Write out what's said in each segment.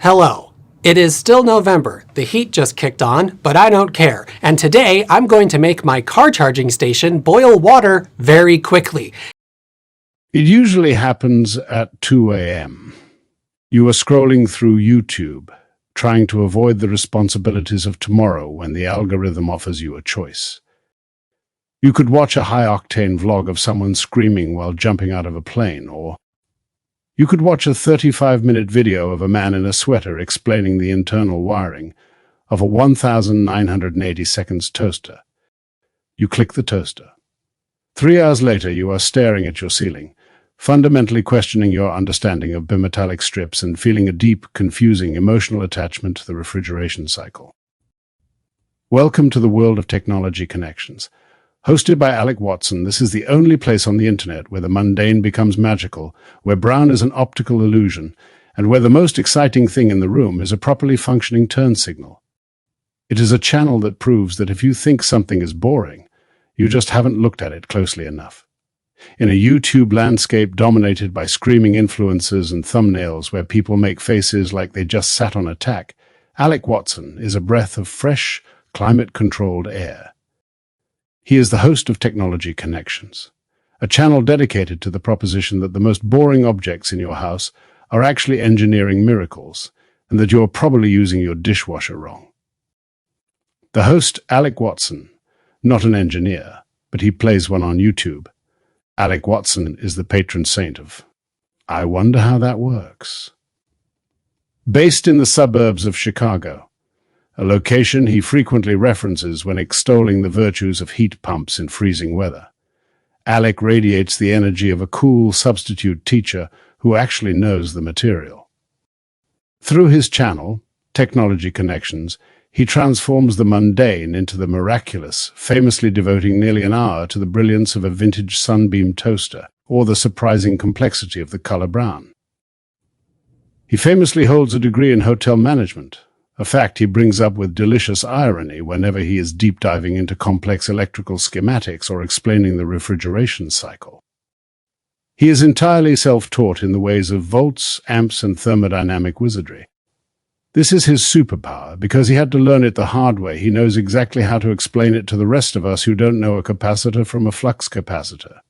Hello. It is still November. The heat just kicked on, but I don't care. And today I'm going to make my car charging station boil water very quickly. It usually happens at 2 a.m. You are scrolling through YouTube, trying to avoid the responsibilities of tomorrow when the algorithm offers you a choice. You could watch a high-octane vlog of someone screaming while jumping out of a plane, or you could watch a 35-minute video of a man in a sweater explaining the internal wiring of a 1,980 seconds toaster. You click the toaster. 3 hours later, you are staring at your ceiling, fundamentally questioning your understanding of bimetallic strips and feeling a deep, confusing emotional attachment to the refrigeration cycle. Welcome to the world of technology connections. Hosted by Alec Watson, this is the only place on the internet where the mundane becomes magical, where brown is an optical illusion, and where the most exciting thing in the room is a properly functioning turn signal. It is a channel that proves that if you think something is boring, you just haven't looked at it closely enough. In a YouTube landscape dominated by screaming influencers and thumbnails where people make faces like they just sat on a tack, Alec Watson is a breath of fresh, climate-controlled air. He is the host of Technology Connections, a channel dedicated to the proposition that the most boring objects in your house are actually engineering miracles, and that you're probably using your dishwasher wrong. The host, Alec Watson, not an engineer, but he plays one on YouTube. Alec Watson is the patron saint of I wonder how that works. Based in the suburbs of Chicago, a location he frequently references when extolling the virtues of heat pumps in freezing weather, Alec radiates the energy of a cool substitute teacher who actually knows the material. Through his channel, Technology Connections, he transforms the mundane into the miraculous, famously devoting nearly an hour to the brilliance of a vintage sunbeam toaster or the surprising complexity of the color brown. He famously holds a degree in hotel management, a fact he brings up with delicious irony whenever he is deep diving into complex electrical schematics or explaining the refrigeration cycle. He is entirely self-taught in the ways of volts, amps, and thermodynamic wizardry. This is his superpower because he had to learn it the hard way. He knows exactly how to explain it to the rest of us who don't know a capacitor from a flux capacitor.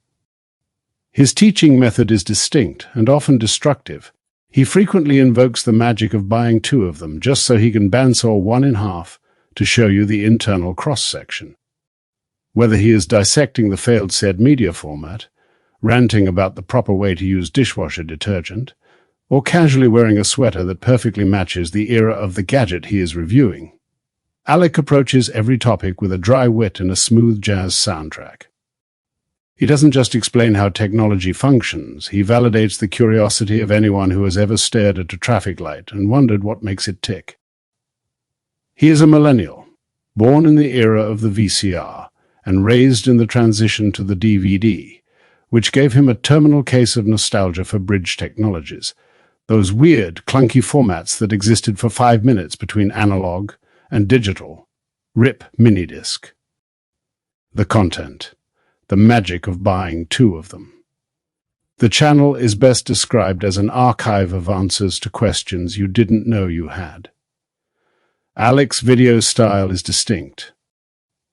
His teaching method is distinct and often destructive. He frequently invokes the magic of buying 2 of them just so he can bandsaw one in half to show you the internal cross-section. Whether he is dissecting the failed said media format, ranting about the proper way to use dishwasher detergent, or casually wearing a sweater that perfectly matches the era of the gadget he is reviewing, Alec approaches every topic with a dry wit and a smooth jazz soundtrack. He doesn't just explain how technology functions, he validates the curiosity of anyone who has ever stared at a traffic light and wondered what makes it tick. He is a millennial, born in the era of the VCR and raised in the transition to the DVD, which gave him a terminal case of nostalgia for bridge technologies, those weird, clunky formats that existed for 5 minutes between analog and digital. RIP minidisc. The content. The magic of buying 2 of them. The channel is best described as an archive of answers to questions you didn't know you had. Alec's video style is distinct.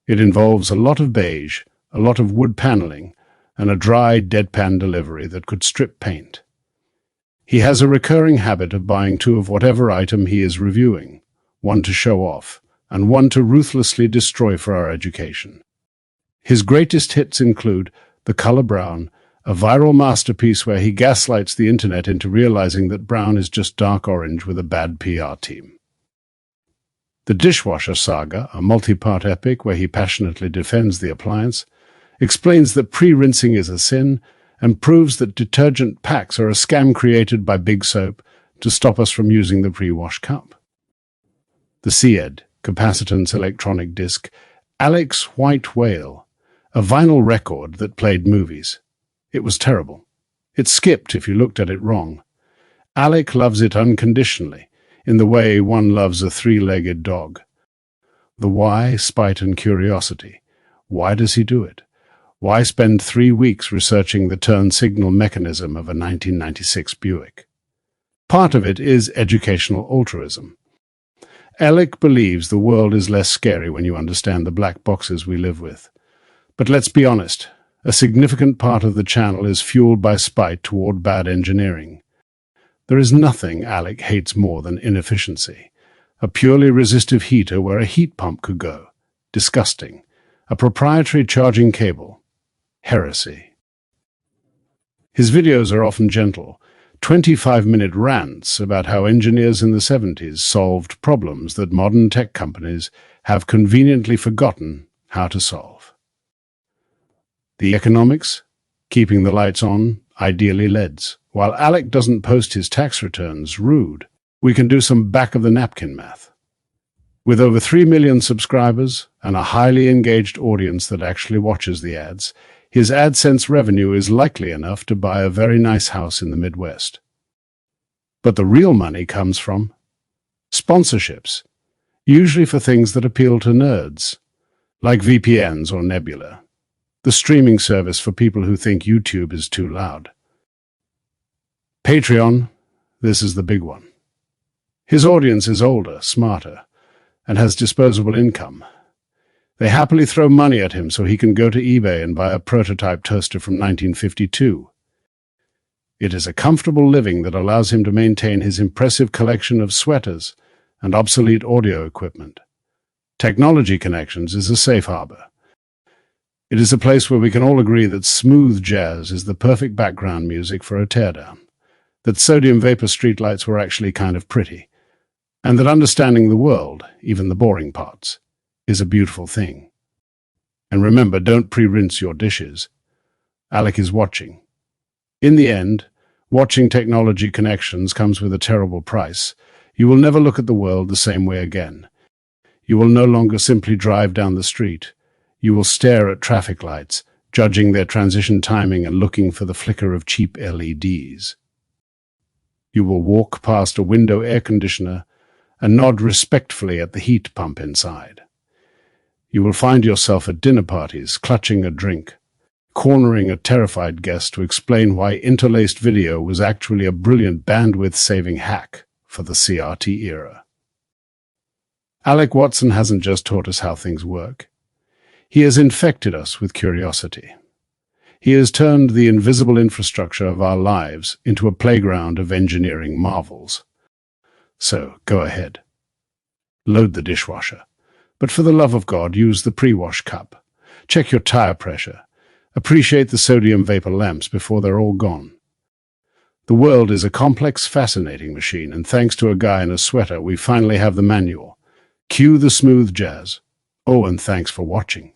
It involves a lot of beige, a lot of wood paneling, and a dry, deadpan delivery that could strip paint. He has a recurring habit of buying 2 of whatever item he is reviewing, one to show off, and one to ruthlessly destroy for our education. His greatest hits include The Color Brown, a viral masterpiece where he gaslights the internet into realizing that brown is just dark orange with a bad PR team. The Dishwasher Saga, a multi-part epic where he passionately defends the appliance, explains that pre-rinsing is a sin and proves that detergent packs are a scam created by Big Soap to stop us from using the pre-wash cup. The CED, Capacitance Electronic Disc, Alec's White Whale, a vinyl record that played movies. It was terrible. It skipped if you looked at it wrong. Alec loves it unconditionally, in the way one loves a 3-legged dog. The why, spite, and curiosity. Why does he do it? Why spend 3 weeks researching the turn signal mechanism of a 1996 Buick? Part of it is educational altruism. Alec believes the world is less scary when you understand the black boxes we live with. But let's be honest, a significant part of the channel is fueled by spite toward bad engineering. There is nothing Alec hates more than inefficiency. A purely resistive heater where a heat pump could go. Disgusting. A proprietary charging cable. Heresy. His videos are often gentle, 25-minute rants about how engineers in the 70s solved problems that modern tech companies have conveniently forgotten how to solve. The economics? Keeping the lights on, ideally LEDs. While Alec doesn't post his tax returns, rude, we can do some back-of-the-napkin math. With over 3 million subscribers and a highly engaged audience that actually watches the ads, his AdSense revenue is likely enough to buy a very nice house in the Midwest. But the real money comes from sponsorships, usually for things that appeal to nerds, like VPNs or Nebula, the streaming service for people who think YouTube is too loud. Patreon, this is the big one. His audience is older, smarter, and has disposable income. They happily throw money at him so he can go to eBay and buy a prototype toaster from 1952. It is a comfortable living that allows him to maintain his impressive collection of sweaters and obsolete audio equipment. Technology Connections is a safe harbor. It is a place where we can all agree that smooth jazz is the perfect background music for a teardown, that sodium vapor streetlights were actually kind of pretty, and that understanding the world, even the boring parts, is a beautiful thing. And remember, don't pre-rinse your dishes. Alec is watching. In the end, watching Technology Connections comes with a terrible price. You will never look at the world the same way again. You will no longer simply drive down the street. You will stare at traffic lights, judging their transition timing and looking for the flicker of cheap LEDs. You will walk past a window air conditioner and nod respectfully at the heat pump inside. You will find yourself at dinner parties, clutching a drink, cornering a terrified guest to explain why interlaced video was actually a brilliant bandwidth-saving hack for the CRT era. Alec Watson hasn't just taught us how things work. He has infected us with curiosity. He has turned the invisible infrastructure of our lives into a playground of engineering marvels. So, go ahead. Load the dishwasher. But for the love of God, use the pre-wash cup. Check your tire pressure. Appreciate the sodium vapor lamps before they're all gone. The world is a complex, fascinating machine, and thanks to a guy in a sweater, we finally have the manual. Cue the smooth jazz. Oh, and thanks for watching.